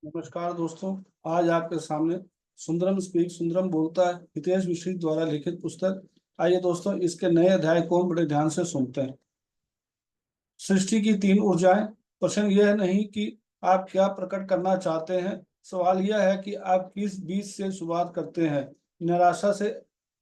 नमस्कार दोस्तों। आज आपके सामने सुंदरम स्पीक सुंदरम बोलता है हितेश मिश्री द्वारा लिखित पुस्तक। आइए दोस्तों, इसके नए अध्याय को हम बड़े ध्यान से सुनते हैं। सृष्टि की तीन ऊर्जाएं। प्रश्न यह नहीं कि आप क्या प्रकट करना चाहते हैं, सवाल यह है कि आप किस बीज से शुरुआत करते हैं। निराशा से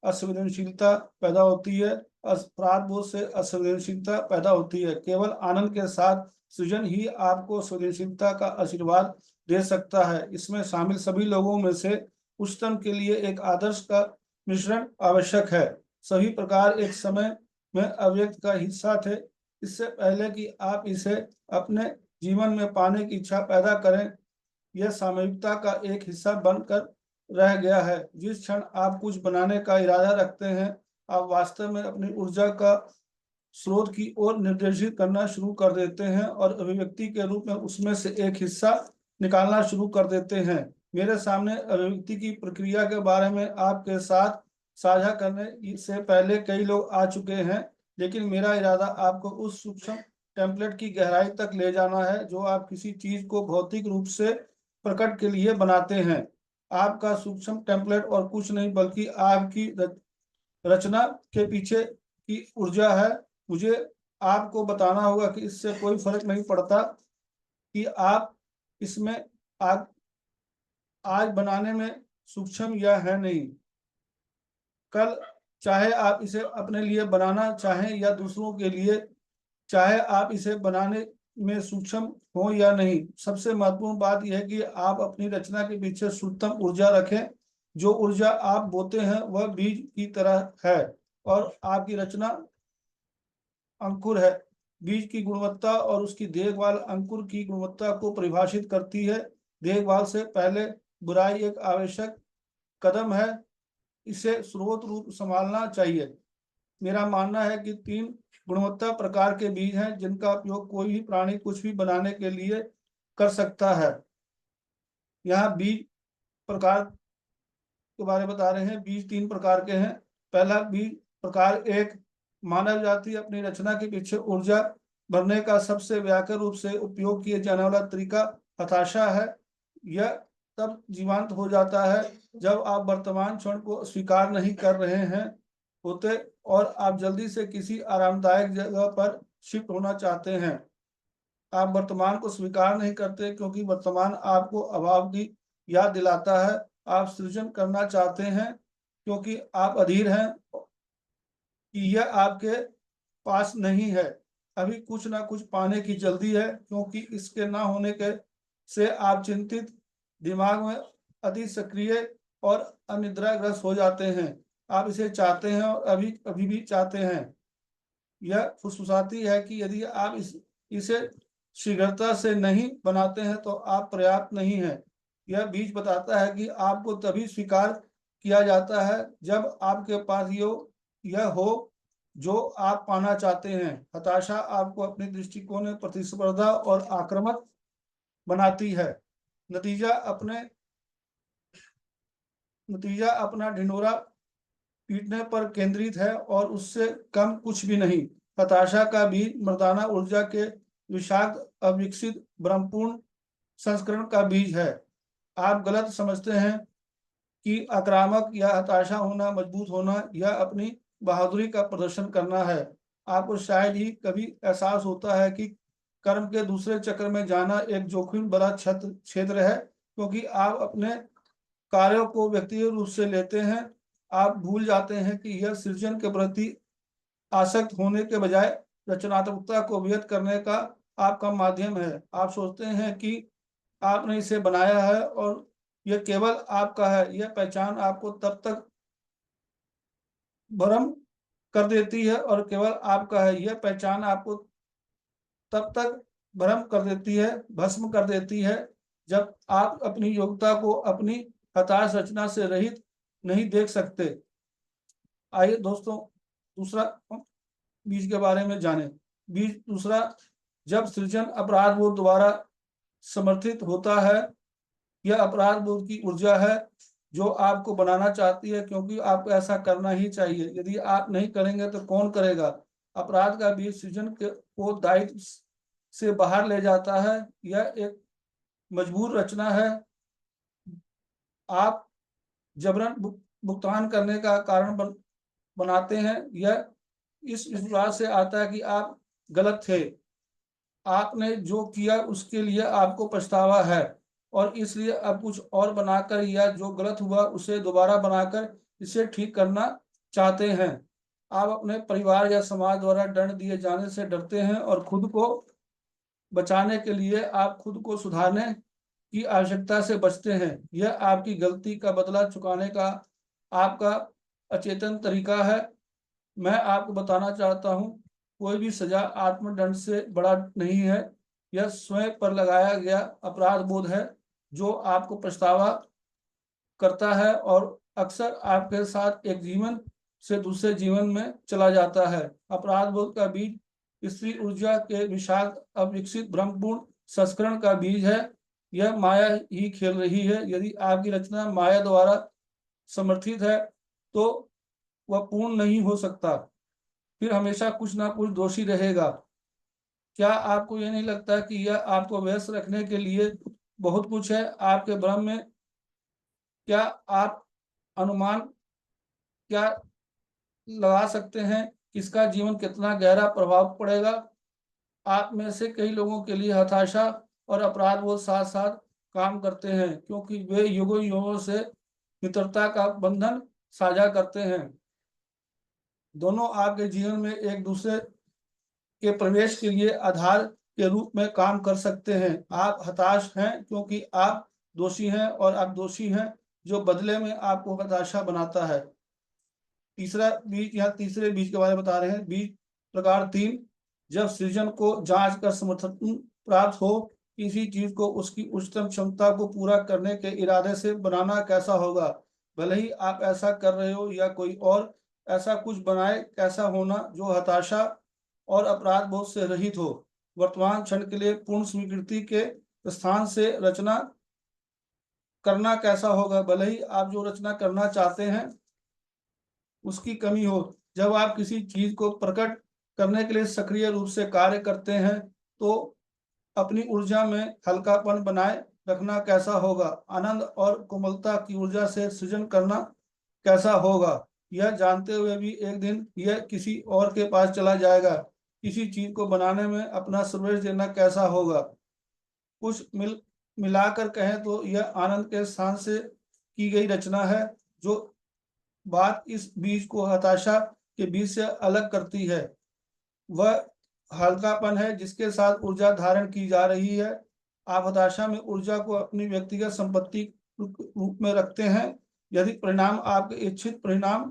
असंवेदनशीलता पैदा होती है, अपराध बोध से असंवेदनशीलता पैदा होती है। केवल आनंद के साथ सृजन ही आपको संवेदनशीलता का आशीर्वाद दे सकता है। इसमें शामिल सभी लोगों में से उच्चतम के लिए एक आदर्श का मिश्रण आवश्यक है। सभी प्रकार एक समय में अव्यक्त का हिस्सा थे। इससे पहले कि आप इसे अपने जीवन में पाने की इच्छा पैदा करें, यह सामयिकता का एक हिस्सा बनकर रह गया है। जिस क्षण आप कुछ बनाने का इरादा रखते हैं, आप वास्तव में अपनी ऊर्जा का स्रोत की ओर निर्देशित करना शुरू कर देते हैं और अभिव्यक्ति के रूप में उसमें से एक हिस्सा निकालना शुरू कर देते हैं। मेरे सामने अभिव्यक्ति की प्रक्रिया के बारे में आपके साथ साझा करने से पहले कई लोग आ चुके हैं, लेकिन मेरा इरादा आपको उस सूक्ष्म टेम्पलेट की गहराई तक ले जाना है जो आप किसी चीज को भौतिक रूप से प्रकट के लिए बनाते हैं। आपका सूक्ष्म टेम्पलेट और कुछ नहीं बल्कि आपकी रचना के पीछे की ऊर्जा है। मुझे आपको बताना होगा कि इससे कोई फर्क नहीं पड़ता कि आप इसमें आज आज बनाने में सूक्ष्म या है नहीं। कल, चाहे आप इसे अपने लिए बनाना चाहें या दूसरों के लिए, चाहे आप इसे बनाने में सूक्ष्म हो या नहीं, सबसे महत्वपूर्ण बात यह है कि आप अपनी रचना के पीछे शुद्धतम ऊर्जा रखें। जो ऊर्जा आप बोते हैं वह बीज की तरह है और आपकी रचना अंकुर है। बीज की गुणवत्ता और उसकी देखभाल अंकुर की गुणवत्ता को परिभाषित करती है। देखभाल से पहले बुराई एक आवश्यक कदम है। इसे स्रोत रूप संभालना चाहिए। मेरा मानना है कि तीन गुणवत्ता प्रकार के बीज हैं जिनका उपयोग कोई भी प्राणी कुछ भी बनाने के लिए कर सकता है। यहाँ बीज प्रकार के बारे में बता रहे हैं। बीज तीन प्रकार के हैं। पहला बीज प्रकार एक, मानव जाति अपनी रचना के पीछे ऊर्जा भरने का सबसे व्यापक रूप से उपयोग किए जाने वाला तरीका हताशा है। यह तब जीवंत हो जाता है जब आप वर्तमान क्षण को स्वीकार नहीं कर रहे हैं होते और आप जल्दी से किसी आरामदायक जगह पर शिफ्ट होना चाहते हैं। आप वर्तमान को स्वीकार नहीं करते क्योंकि वर्तमान आपको अभाव की याद दिलाता है। आप सृजन करना चाहते हैं क्योंकि आप अधीर हैं कि यह आपके पास नहीं है। अभी कुछ ना कुछ पाने की जल्दी है क्योंकि इसके ना होने के से आप चिंतित, दिमाग में अति सक्रिय और अनिद्राग्रस्त हो जाते हैं। आप इसे चाहते हैं और अभी अभी भी चाहते हैं। यह फुसफुसाती है कि यदि आप इसे शीघ्रता से नहीं बनाते हैं तो आप पर्याप्त नहीं है। यह बीज बताता है कि आपको तभी स्वीकार किया जाता है जब आपके पास यह हो जो आप पाना चाहते हैं। हताशा आपको अपने दृष्टिकोण में प्रतिस्पर्धा और आक्रामक बनाती है। नतीजा अपने नतीजा अपना ढिंढोरा पीटने पर केंद्रित है और उससे कम कुछ भी नहीं। हताशा का बीज मर्दाना ऊर्जा के विषाक्त अविकसित ब्रह्मपूर्ण संस्करण का बीज है। आप गलत समझते हैं कि आक्रामक या हताशा होना मजबूत होना या अपनी बहादुरी का प्रदर्शन करना है। आपको शायद ही कभी एहसास होता है कि कर्म के दूसरे चक्र में जाना एक जोखिम भरा क्षेत्र है क्योंकि आप अपने कार्यों को व्यक्तिगत रूप से लेते हैं। आप भूल जाते हैं कि यह सृजन के प्रति आसक्त होने के बजाय रचनात्मकता को व्यक्त करने का आपका माध्यम है। आप सोचते हैं कि आपने इसे बनाया है और यह केवल आपका है। यह पहचान आपको तब तक भ्रम कर देती है और केवल आपका है। यह पहचान आपको तब तक भ्रम कर देती है, भस्म कर देती है, जब आप अपनी योग्यता को अपनी हताश रचना से रहित नहीं देख सकते। आइए दोस्तों, दूसरा बीज के बारे में जाने। बीज दूसरा, जब सृजन अपराध बोध द्वारा समर्थित होता है। यह अपराध बोध की ऊर्जा है जो आपको बनाना चाहती है क्योंकि आपको ऐसा करना ही चाहिए। यदि आप नहीं करेंगे तो कौन करेगा। अपराध का बीज सृजन को दायित्व से बाहर ले जाता है। यह एक मजबूर रचना है, आप जबरन भुगतान करने का कारण बनाते हैं। यह इस विश्वास से आता है कि आप गलत थे, आपने जो किया उसके लिए आपको पछतावा है, और इसलिए अब कुछ और बनाकर या जो गलत हुआ उसे दोबारा बनाकर इसे ठीक करना चाहते हैं। आप अपने परिवार या समाज द्वारा दंड दिए जाने से डरते हैं और खुद को बचाने के लिए आप खुद को सुधारने की आवश्यकता से बचते हैं। यह आपकी गलती का बदला चुकाने का आपका अचेतन तरीका है। मैं आपको बताना चाहता हूँ, कोई भी सजा आत्मदंड से बड़ा नहीं है। यह स्वयं पर लगाया गया अपराध बोध है जो आपको पछतावा करता है और अक्सर आपके साथ एक जीवन से दूसरे जीवन में चला जाता है। अपराध बोध का बीज स्त्री ऊर्जा के विषाक्त अविकसित भ्रमपूर्ण संस्करण का बीज है। यह माया ही खेल रही है। यदि आपकी रचना माया द्वारा समर्थित है तो वह पूर्ण नहीं हो सकता, फिर हमेशा कुछ ना कुछ दोषी रहेगा। क्या आपको यह नहीं लगता कि यह आपको व्यस्त रखने के लिए बहुत कुछ है आपके भ्रम में? क्या आप अनुमान क्या लगा सकते हैं कि इसका जीवन कितना गहरा प्रभाव पड़ेगा? आप में से कई लोगों के लिए हताशा और अपराध बोध साथ साथ काम करते हैं, क्योंकि वे युगों युगों से मित्रता का बंधन साझा करते हैं। दोनों आपके जीवन में एक दूसरे के प्रवेश के लिए आधार के रूप में काम कर सकते हैं। आप हताश हैं क्योंकि आप दोषी हैं, और आप दोषी हैं जो बदले में आपको हताशा बनाता है। तीसरा बीज, या तीसरे बीज के बारे में बता रहे हैं। बीज प्रकार 3, जब सृजन को जांच कर समर्थन प्राप्त हो, किसी चीज को उसकी उच्चतम क्षमता को पूरा करने के इरादे से बनाना कैसा होगा। भले ही आप ऐसा कर रहे हो या कोई और ऐसा कुछ बनाए, कैसा होना जो हताशा और अपराध बोध से रहित हो। वर्तमान क्षण के लिए पूर्ण स्वीकृति के स्थान से रचना करना कैसा होगा। भले ही आप जो रचना करना चाहते हैं उसकी कमी हो। जब आप किसी चीज को प्रकट करने के लिए सक्रिय रूप से कार्य करते हैं तो अपनी ऊर्जा में हल्कापन बनाए रखना कैसा होगा। आनंद और कोमलता की ऊर्जा से सृजन करना कैसा होगा, यह जानते हुए भी एक दिन यह किसी और के पास चला जाएगा। किसी चीज को बनाने में अपना सर्वस्व देना कैसा होगा। कुछ मिलाकर कहें तो यह आनंद के स्थान से की गई रचना है। जो बात इस बीज को हताशा के बीज से अलग करती है वह हल्कापन है जिसके साथ ऊर्जा धारण की जा रही है। आप हताशा में ऊर्जा को अपनी व्यक्तिगत संपत्ति रूप में रखते हैं। यदि परिणाम आपके इच्छित परिणाम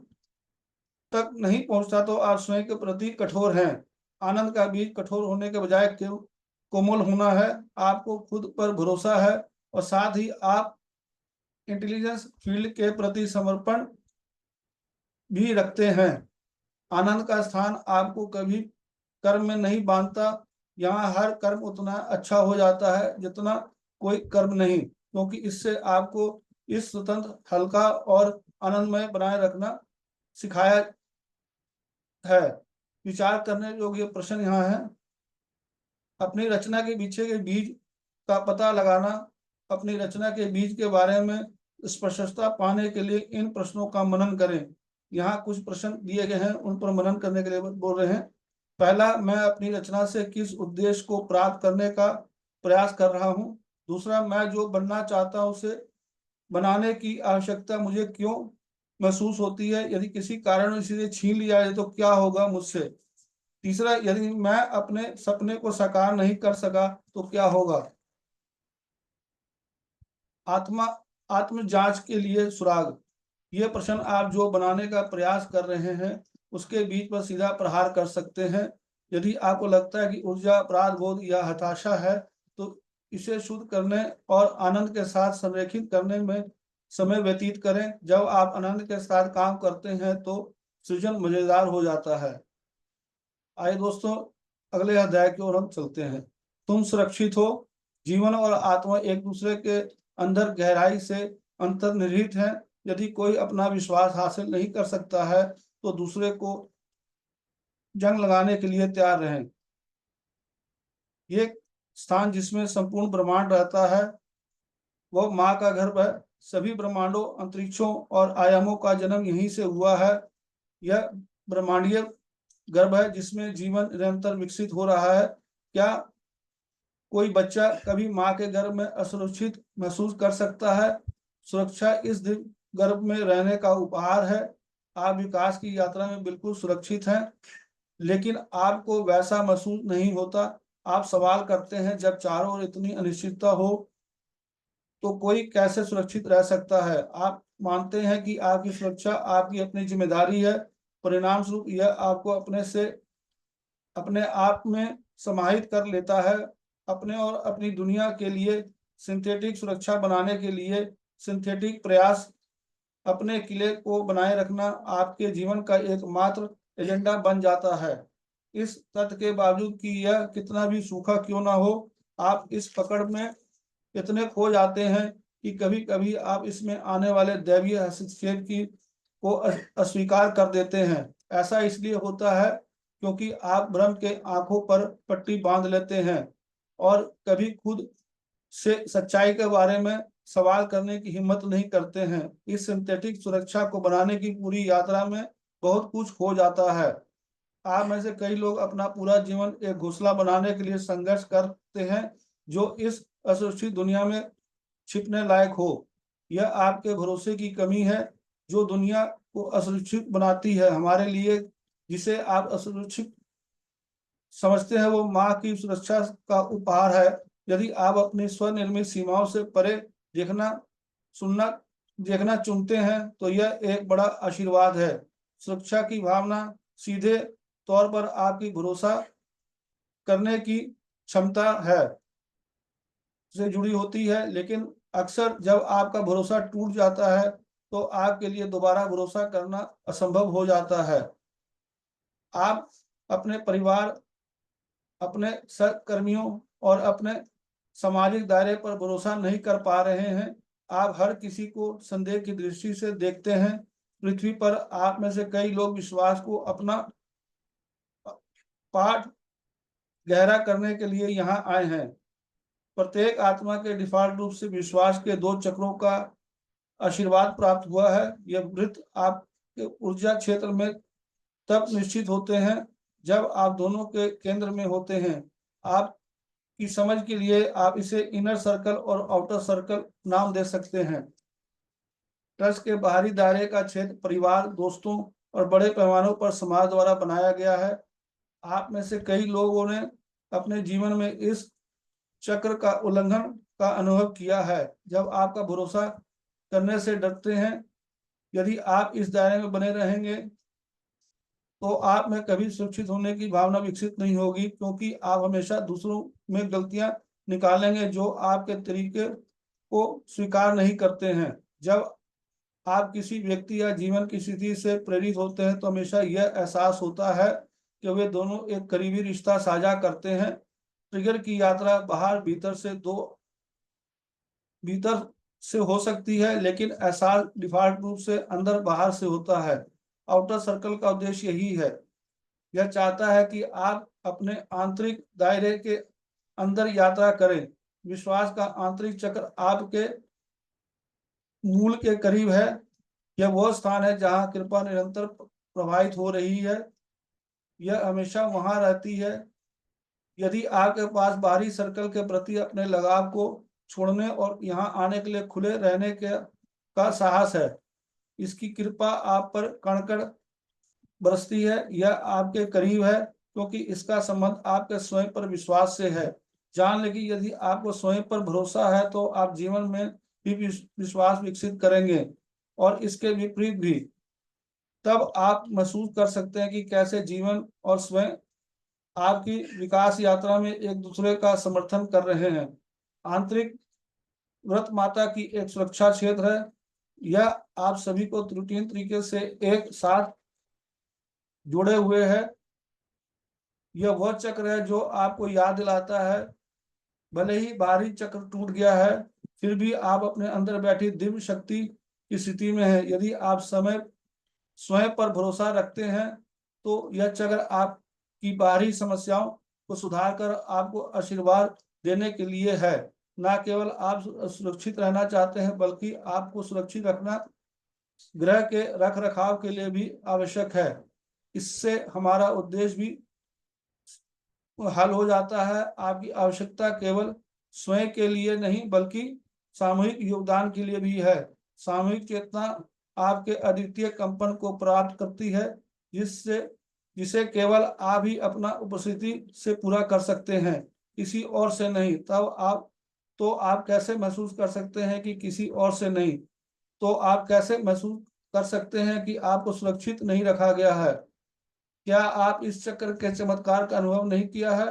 तक नहीं पहुंचता तो आप स्वयं के प्रति कठोर हैं। आनंद का बीज कठोर होने के बजाय कोमल होना है। आपको खुद पर भरोसा है और साथ ही आप इंटेलिजेंस फील्ड के प्रति समर्पण भी रखते हैं। आनंद का स्थान आपको कभी कर्म में नहीं बांधता। यहाँ हर कर्म उतना अच्छा हो जाता है जितना कोई कर्म नहीं, क्योंकि इससे आपको इस स्वतंत्र, हल्का और आनंदमय बनाए रखना सिखाया है। विचार करने योग्य प्रश्न यहाँ है। अपनी रचना के पीछे के बीज का पता लगाना। अपनी रचना के बीज के बारे में स्पष्टता पाने के लिए इन प्रश्नों का मनन करें। यहाँ कुछ प्रश्न दिए गए हैं, उन पर मनन करने के लिए बोल रहे हैं। पहला, मैं अपनी रचना से किस उद्देश्य को प्राप्त करने का प्रयास कर रहा हूँ। दूसरा, मैं जो बनना चाहता हूँ उसे बनाने की आवश्यकता मुझे क्यों महसूस होती है। यदि किसी कारण इसे छीन लिया जाए तो क्या होगा मुझसे। तीसरा, यदि मैं अपने सपने को साकार नहीं कर सका तो क्या होगा। आत्म जांच के लिए सुराग। ये प्रश्न आप जो बनाने का प्रयास कर रहे हैं उसके बीच पर सीधा प्रहार कर सकते हैं। यदि आपको लगता है कि ऊर्जा अपराध बोध या हताशा है तो इसे शुद्ध करने और आनंद के साथ संरेखित करने में समय व्यतीत करें। जब आप आनंद के साथ काम करते हैं तो सृजन मजेदार हो जाता है। आइए दोस्तों, अगले अध्याय की ओर हम चलते हैं। तुम सुरक्षित हो। जीवन और आत्मा एक दूसरे के अंदर गहराई से अंतर्निहित हैं। यदि कोई अपना विश्वास हासिल नहीं कर सकता है तो दूसरे को जंग लगाने के लिए तैयार रहें। ये स्थान जिसमें संपूर्ण ब्रह्मांड रहता है वह माँ का गर्भ है। सभी ब्रह्मांडों, अंतरिक्षों और आयामों का जन्म यहीं से हुआ है। यह ब्रह्मांडीय गर्भ है जिसमें जीवन निरंतर विकसित हो रहा है। क्या कोई बच्चा कभी माँ के गर्भ में असुरक्षित महसूस कर सकता है? सुरक्षा इस गर्भ में रहने का उपहार है। आप विकास की यात्रा में बिल्कुल सुरक्षित हैं, लेकिन आपको वैसा महसूस नहीं होता। आप सवाल करते हैं, जब चारों ओर इतनी अनिश्चितता हो तो कोई कैसे सुरक्षित रह सकता है? आप मानते हैं कि आपकी सुरक्षा आपकी अपनी जिम्मेदारी है। परिणाम स्वरूप यह आपको अपने आप में समाहित कर लेता है। अपने और अपनी दुनिया के लिए सिंथेटिक सुरक्षा बनाने के लिए सिंथेटिक प्रयास, अपने किले को बनाए रखना आपके जीवन का एकमात्र एजेंडा बन जाता है। इस तथ्य के बावजूद कि यह कितना भी सूखा क्यों ना हो, आप इस पकड़ में इतने खो जाते हैं कि कभी कभी आप इसमें आने वाले दैवीय हस्तक्षेप की को अस्वीकार कर देते हैं। ऐसा इसलिए होता है क्योंकि आप भ्रम के आंखों पर पट्टी बांध लेते हैं और कभी खुद से सच्चाई के बारे में सवाल करने की हिम्मत नहीं करते हैं। इस सिंथेटिक सुरक्षा को बनाने की पूरी यात्रा में बहुत कुछ हो जाता है। आप में से कई लोग अपना पूरा जीवन एक घोंसला बनाने के लिए संघर्ष करते हैं जो इस असुरक्षित दुनिया में छिपने लायक हो। यह आपके भरोसे की कमी है जो दुनिया को असुरक्षित बनाती है। हमारे लिए जिसे आप असुरक्षित समझते हैं वो माँ की सुरक्षा का उपहार है। यदि आप अपनी स्वनिर्मित सीमाओं से परे देखना सुनना देखना चुनते हैं तो यह एक बड़ा आशीर्वाद है। सुरक्षा की भावना सीधे तौर पर आपकी भरोसा करने की क्षमता है से जुड़ी होती है, लेकिन अक्सर जब आपका भरोसा टूट जाता है तो आपके लिए दोबारा भरोसा करना असंभव हो जाता है। आप अपने परिवार, अपने सहकर्मियों और अपने सामाजिक दायरे पर भरोसा नहीं कर पा रहे हैं। आप हर किसी को संदेह की दृष्टि से देखते हैं। पृथ्वी पर आप में से कई लोग विश्वास को अपना पाठ गहरा करने के लिए यहाँ आए हैं। प्रत्येक आत्मा के डिफॉल्ट रूप से विश्वास के 2 चक्रों का आशीर्वाद प्राप्त हुआ है। यह वृत्त आपके ऊर्जा क्षेत्र में तब निश्चित होते हैं जब आप दोनों के केंद्र में होते हैं। आप की समझ के लिए आप इसे इनर सर्कल और आउटर सर्कल नाम दे सकते हैं। ट्रस्ट के बाहरी दायरे का क्षेत्र परिवार, दोस्तों और बड़े पैमानों पर समाज द्वारा बनाया गया है। आप में से कई लोगों ने अपने जीवन में इस चक्र का उल्लंघन का अनुभव किया है जब आपका भरोसा करने से डरते हैं। यदि आप इस दायरे में बने रहेंगे तो आप में कभी सुरक्षित होने की भावना विकसित नहीं होगी, क्योंकि आप हमेशा दूसरों में गलतियां निकालेंगे जो आपके तरीके को स्वीकार नहीं करते हैं। जब आप किसी व्यक्ति या जीवन की स्थिति से प्रेरित होते हैं तो हमेशा यह एहसास होता है कि वे दोनों एक करीबी रिश्ता साझा करते हैं। ट्रिगर की यात्रा भीतर से हो सकती है, लेकिन एहसास डिफॉल्ट रूप से अंदर बाहर से होता है। आउटर सर्कल का उद्देश्य यही है। यह चाहता है कि आप अपने आंतरिक दायरे के अंदर यात्रा करें। विश्वास का आंतरिक चक्र आपके मूल के करीब है। यह वह स्थान है जहां कृपा निरंतर प्रवाहित हो रही है। यह हमेशा वहां रहती है। यदि आपके पास बाहरी सर्कल के प्रति अपने लगाव को छोड़ने और यहाँ आने के लिए खुले रहने का साहस है, इसकी कृपा आप पर कण-कण बरसती है। यह आपके करीब है क्योंकि इसका संबंध आपके स्वयं पर विश्वास से है। जान लें कि यदि आपको स्वयं पर भरोसा है तो आप जीवन में भी विश्वास विकसित करेंगे और इसके विपरीत भी। तब आप महसूस कर सकते हैं कि कैसे जीवन और स्वयं आपकी विकास यात्रा में एक दूसरे का समर्थन कर रहे हैं। आंतरिक व्रत माता की एक सुरक्षा क्षेत्र है। यह आप सभी को रूटीन तरीके से एक साथ जुड़े हुए है। यह वह चक्र है जो आपको याद दिलाता है, भले ही बाहरी चक्र टूट गया है फिर भी आप अपने अंदर बैठी दिव्य शक्ति की स्थिति में है। यदि आप स्वयं पर भरोसा रखते हैं तो यह चक्र आपकी बाहरी समस्याओं को सुधार कर आपको आशीर्वाद देने के लिए है। न केवल आप सुरक्षित रहना चाहते हैं बल्कि आपको सुरक्षित रखना ग्रह के रख रखाव के लिए भी आवश्यक है। इससे हमारा उद्देश्य भी हल हो जाता है। आपकी आवश्यकता केवल स्वयं के लिए नहीं बल्कि सामूहिक योगदान के लिए भी है। सामूहिक चेतना आपके अद्वितीय कंपन को प्राप्त करती है, जिससे जिसे केवल आप ही अपना उपस्थिति से पूरा कर सकते हैं, किसी और से नहीं। तो आप कैसे महसूस कर सकते हैं कि किसी और से नहीं? तो आप कैसे महसूस कर सकते हैं कि आपको सुरक्षित नहीं रखा गया है? क्या आप इस चक्र के चमत्कार का अनुभव नहीं किया है?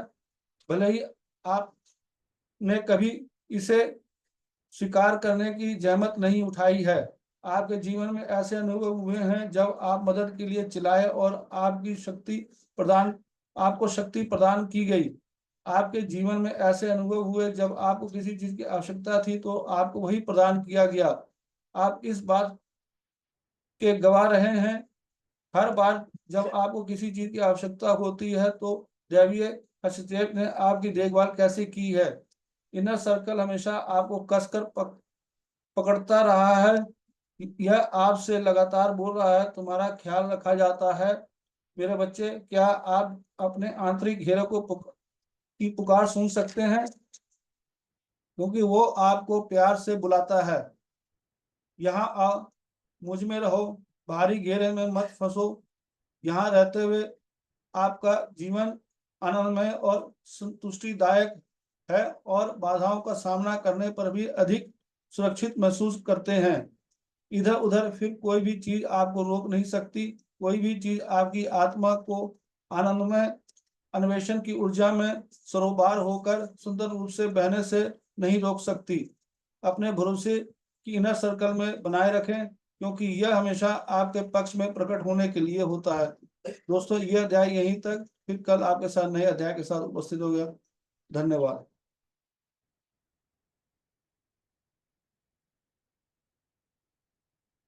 भले ही आपने कभी इसे स्वीकार करने की जहमत नहीं उठाई है। आपके जीवन में ऐसे अनुभव हुए हैं जब आप मदद के लिए चिल्लाए और आपको शक्ति प्रदान की गई। आपके जीवन में ऐसे अनुभव हुए जब आपको किसी चीज की आवश्यकता थी तो आपको वही प्रदान किया गया। आप इस बात के गवाह रहे हैं। हर बार जब आपको किसी चीज की आवश्यकता होती है तो दैवीय हस्तक्षेप ने आपकी देखभाल कैसे की है। इनर सर्कल हमेशा आपको कसकर पकड़ता रहा है। यह आपसे लगातार बोल रहा है, तुम्हारा ख्याल रखा जाता है मेरे बच्चे। क्या आप अपने आंतरिक घेरे की पुकार सुन सकते हैं? क्योंकि वो आपको प्यार से बुलाता है, यहाँ आओ, मुझ में रहो, बाहरी घेरे में मत फंसो। यहाँ रहते हुए आपका जीवन आनंदमय और संतुष्टिदायक है और बाधाओं का सामना करने पर भी अधिक सुरक्षित महसूस करते हैं। इधर उधर फिर कोई भी चीज आपको रोक नहीं सकती। कोई भी चीज आपकी आत्मा को आनंदमय अन्वेषण की ऊर्जा में सरोबार होकर सुंदर रूप से बहने से नहीं रोक सकती। अपने भरोसे की इनर सर्कल में बनाए रखें, क्योंकि यह हमेशा आपके पक्ष में प्रकट होने के लिए होता है। दोस्तों, यह अध्याय यहीं तक, फिर कल आपके साथ नए अध्याय के साथ उपस्थित हो गया। धन्यवाद।